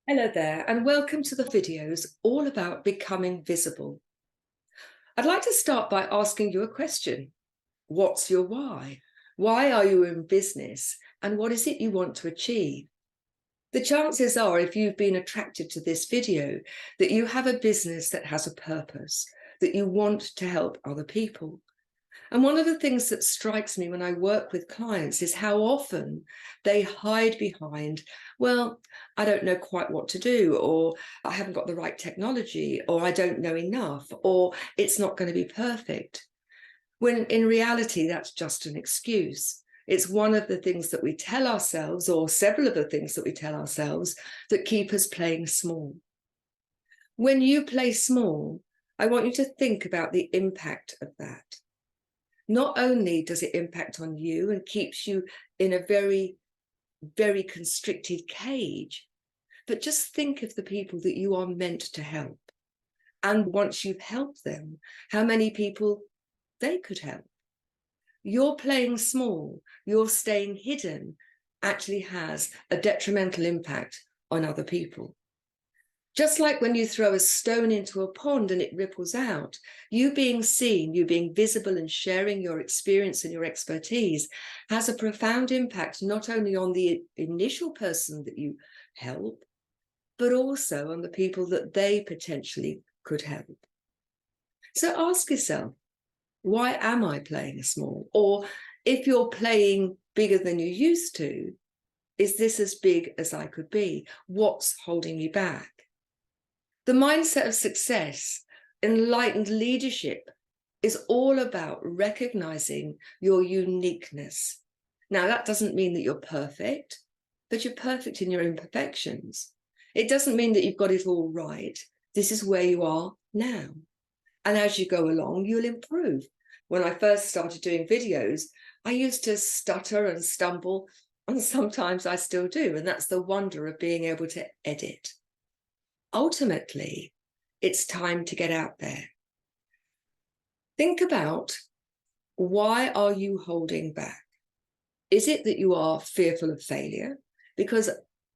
Hello there, and welcome to the videos all about becoming visible. I'd like to start by asking you a question. What's your why? Why are you in business, and what is it you want to achieve? The chances are, if you've been attracted to this video, that you have a business that has a purpose, that you want to help other people. And one of the things that strikes me when I work with clients is how often they hide behind, well, I don't know quite what to do, or I haven't got the right technology, or I don't know enough, or it's not going to be perfect. When in reality, that's just an excuse. It's one of the things that we tell ourselves, or several of the things that we tell ourselves, that keep us playing small. When you play small, I want you to think about the impact of that. Not only does it impact on you and keeps you in a very, very constricted cage, but just think of the people that you are meant to help. And once you've helped them, how many people they could help. Your playing small, your staying hidden actually has a detrimental impact on other people. Just like when you throw a stone into a pond and it ripples out, you being seen, you being visible and sharing your experience and your expertise has a profound impact not only on the initial person that you help, but also on the people that they potentially could help. So ask yourself, why am I playing small? Or if you're playing bigger than you used to, is this as big as I could be? What's holding me back? The mindset of success, enlightened leadership, is all about recognizing your uniqueness. Now, that doesn't mean that you're perfect, but you're perfect in your imperfections. It doesn't mean that you've got it all right. This is where you are now. And as you go along, you'll improve. When I first started doing videos, I used to stutter and stumble, and sometimes I still do. And that's the wonder of being able to edit. Ultimately, it's time to get out there. Think about, why are you holding back? Is it that you are fearful of failure? Because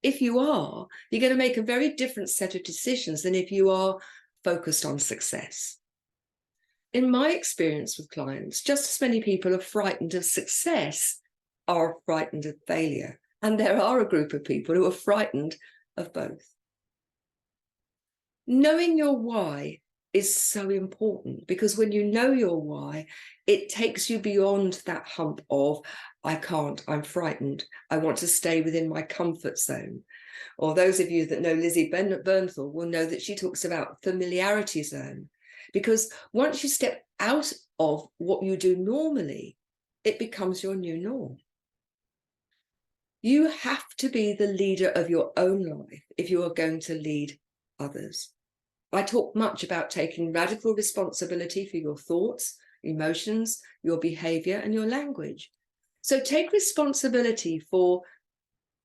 if you are, you're going to make a very different set of decisions than if you are focused on success. In my experience with clients, just as many people are frightened of success are frightened of failure. And there are a group of people who are frightened of both. Knowing your why is so important, because when you know your why, it takes you beyond that hump of, I can't, I'm frightened, I want to stay within my comfort zone. Or those of you that know Lizzie Bernthal will know that she talks about familiarity zone, because once you step out of what you do normally, it becomes your new norm. You have to be the leader of your own life if you are going to lead others. I talk much about taking radical responsibility for your thoughts, emotions, your behavior, and your language. So take responsibility for,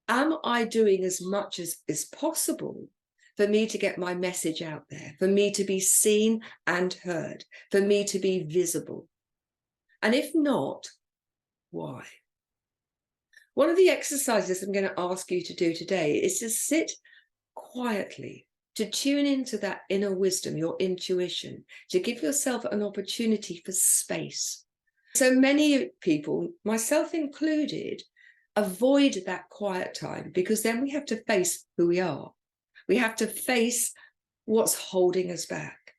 am I doing as much as is possible for me to get my message out there, for me to be seen and heard, for me to be visible? And if not, why? One of the exercises I'm going to ask you to do today is to sit quietly, to tune into that inner wisdom, your intuition, to give yourself an opportunity for space. So many people, myself included, avoid that quiet time because then we have to face who we are. We have to face what's holding us back.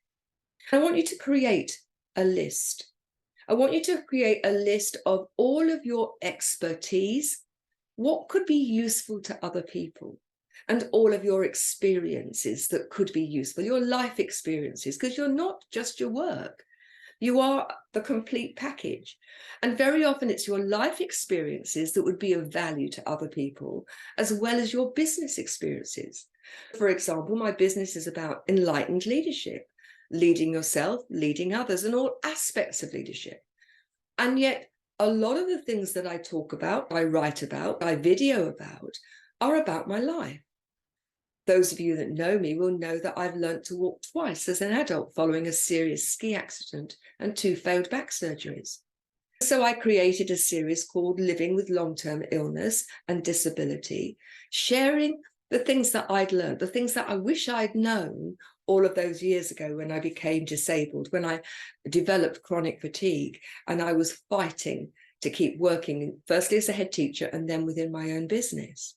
I want you to create a list. I want you to create a list of all of your expertise, what could be useful to other people, and all of your experiences that could be useful, your life experiences, because you're not just your work. You are the complete package. And very often it's your life experiences that would be of value to other people, as well as your business experiences. For example, my business is about enlightened leadership, leading yourself, leading others, and all aspects of leadership. And yet, a lot of the things that I talk about, I write about, I video about, are about my life. Those of you that know me will know that I've learnt to walk twice as an adult following a serious ski accident and 2 failed back surgeries. So I created a series called Living with Long-Term Illness and Disability, sharing the things that I'd learned, the things that I wish I'd known all of those years ago when I became disabled, when I developed chronic fatigue, and I was fighting to keep working, firstly as a head teacher and then within my own business.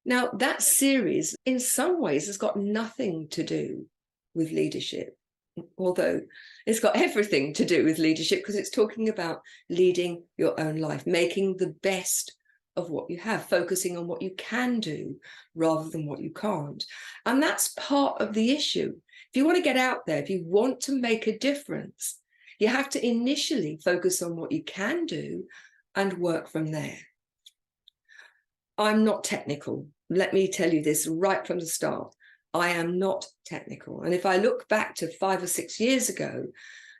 Now, that series, in some ways, has got nothing to do with leadership, although it's got everything to do with leadership, because it's talking about leading your own life, making the best of what you have, focusing on what you can do rather than what you can't. And that's part of the issue. If you want to get out there, if you want to make a difference, you have to initially focus on what you can do and work from there. I'm not technical. Let me tell you this right from the start. I am not technical. And if I look back to 5 or 6 years ago,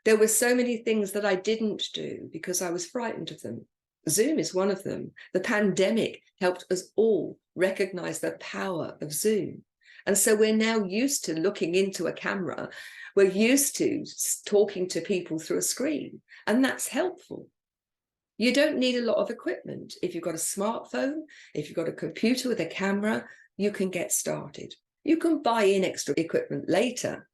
there were so many things that I didn't do because I was frightened of them. Zoom is one of them. The pandemic helped us all recognize the power of Zoom. And so we're now used to looking into a camera. We're used to talking to people through a screen, and that's helpful. You don't need a lot of equipment. If you've got a smartphone, if you've got a computer with a camera, you can get started. You can buy in extra equipment later.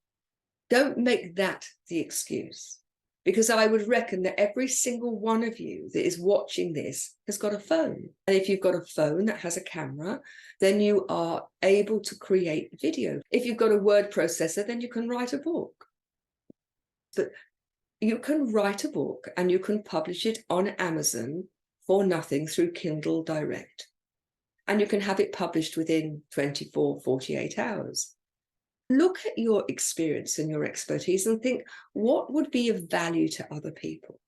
Don't make that the excuse, because I would reckon that every single one of you that is watching this has got a phone. And if you've got a phone that has a camera, then you are able to create video. If you've got a word processor, then you can write a book. But you can write a book and you can publish it on Amazon for nothing through Kindle Direct. And you can have it published within 24, 48 hours. Look at your experience and your expertise and think, what would be of value to other people?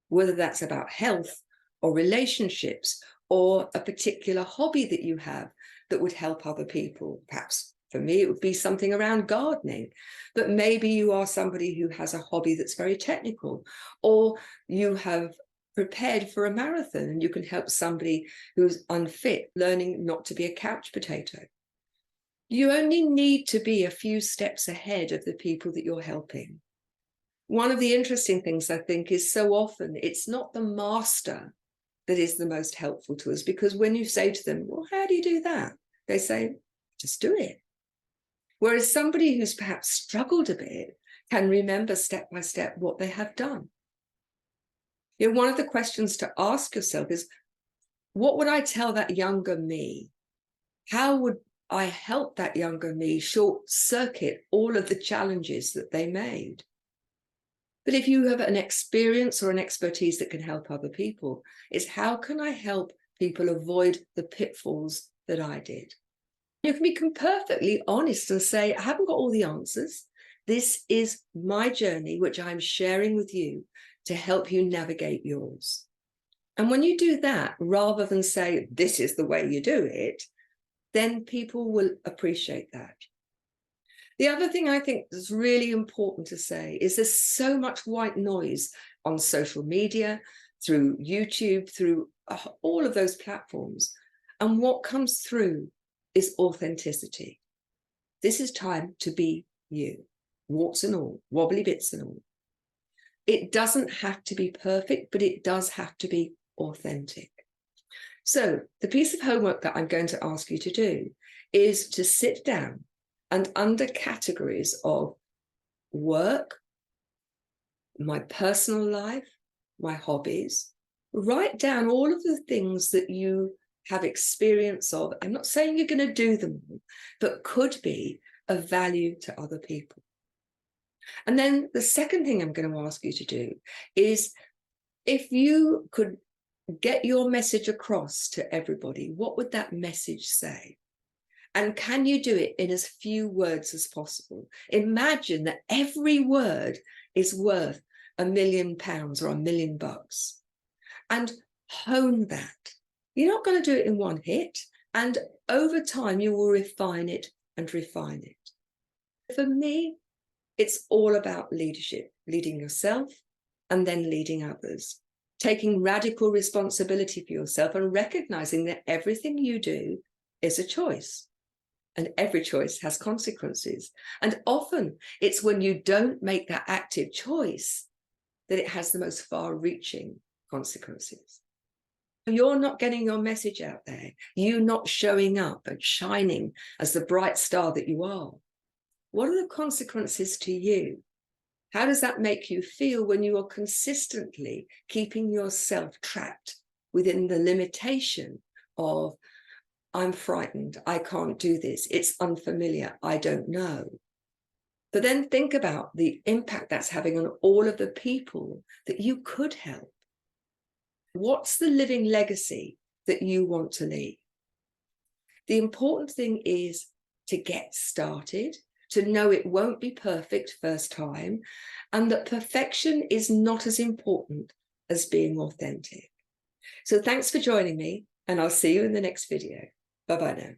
Whether that's about health or relationships or a particular hobby that you have that would help other people. Perhaps for me, it would be something around gardening, but maybe you are somebody who has a hobby that's very technical, or you have prepared for a marathon and you can help somebody who's unfit learning not to be a couch potato. You only need to be a few steps ahead of the people that you're helping. One of the interesting things I think is so often it's not the master that is the most helpful to us, because when you say to them, well, how do you do that? They say, just do it. Whereas somebody who's perhaps struggled a bit can remember step by step what they have done. You know, one of the questions to ask yourself is, what would I tell that younger me? How would I help that younger me short circuit all of the challenges that they made? But if you have an experience or an expertise that can help other people, it's how can I help people avoid the pitfalls that I did? You can be perfectly honest and say, I haven't got all the answers. This is my journey, which I'm sharing with you to help you navigate yours. And when you do that, rather than say, this is the way you do it, then people will appreciate that. The other thing I think is really important to say is there's so much white noise on social media, through YouTube, through all of those platforms. And what comes through is authenticity. This is time to be you, warts and all, wobbly bits and all. It doesn't have to be perfect, but it does have to be authentic. So the piece of homework that I'm going to ask you to do is to sit down and, under categories of work, my personal life, my hobbies, write down all of the things that you have experience of. I'm not saying you're going to do them all, but could be of value to other people. And then the second thing I'm going to ask you to do is, if you could get your message across to everybody, what would that message say? And can you do it in as few words as possible? Imagine that every word is worth £1 million or $1 million, and hone that. You're not going to do it in one hit, and over time you will refine it and refine it. For me, it's all about leadership, leading yourself and then leading others, taking radical responsibility for yourself and recognizing that everything you do is a choice. And every choice has consequences. And often it's when you don't make that active choice that it has the most far-reaching consequences. You're not getting your message out there. You're not showing up and shining as the bright star that you are. What are the consequences to you? How does that make you feel when you are consistently keeping yourself trapped within the limitation of, I'm frightened, I can't do this, it's unfamiliar, I don't know? But then think about the impact that's having on all of the people that you could help. What's the living legacy that you want to leave? The important thing is to get started, to know it won't be perfect first time, and that perfection is not as important as being authentic. So thanks for joining me, and I'll see you in the next video. Bye-bye now.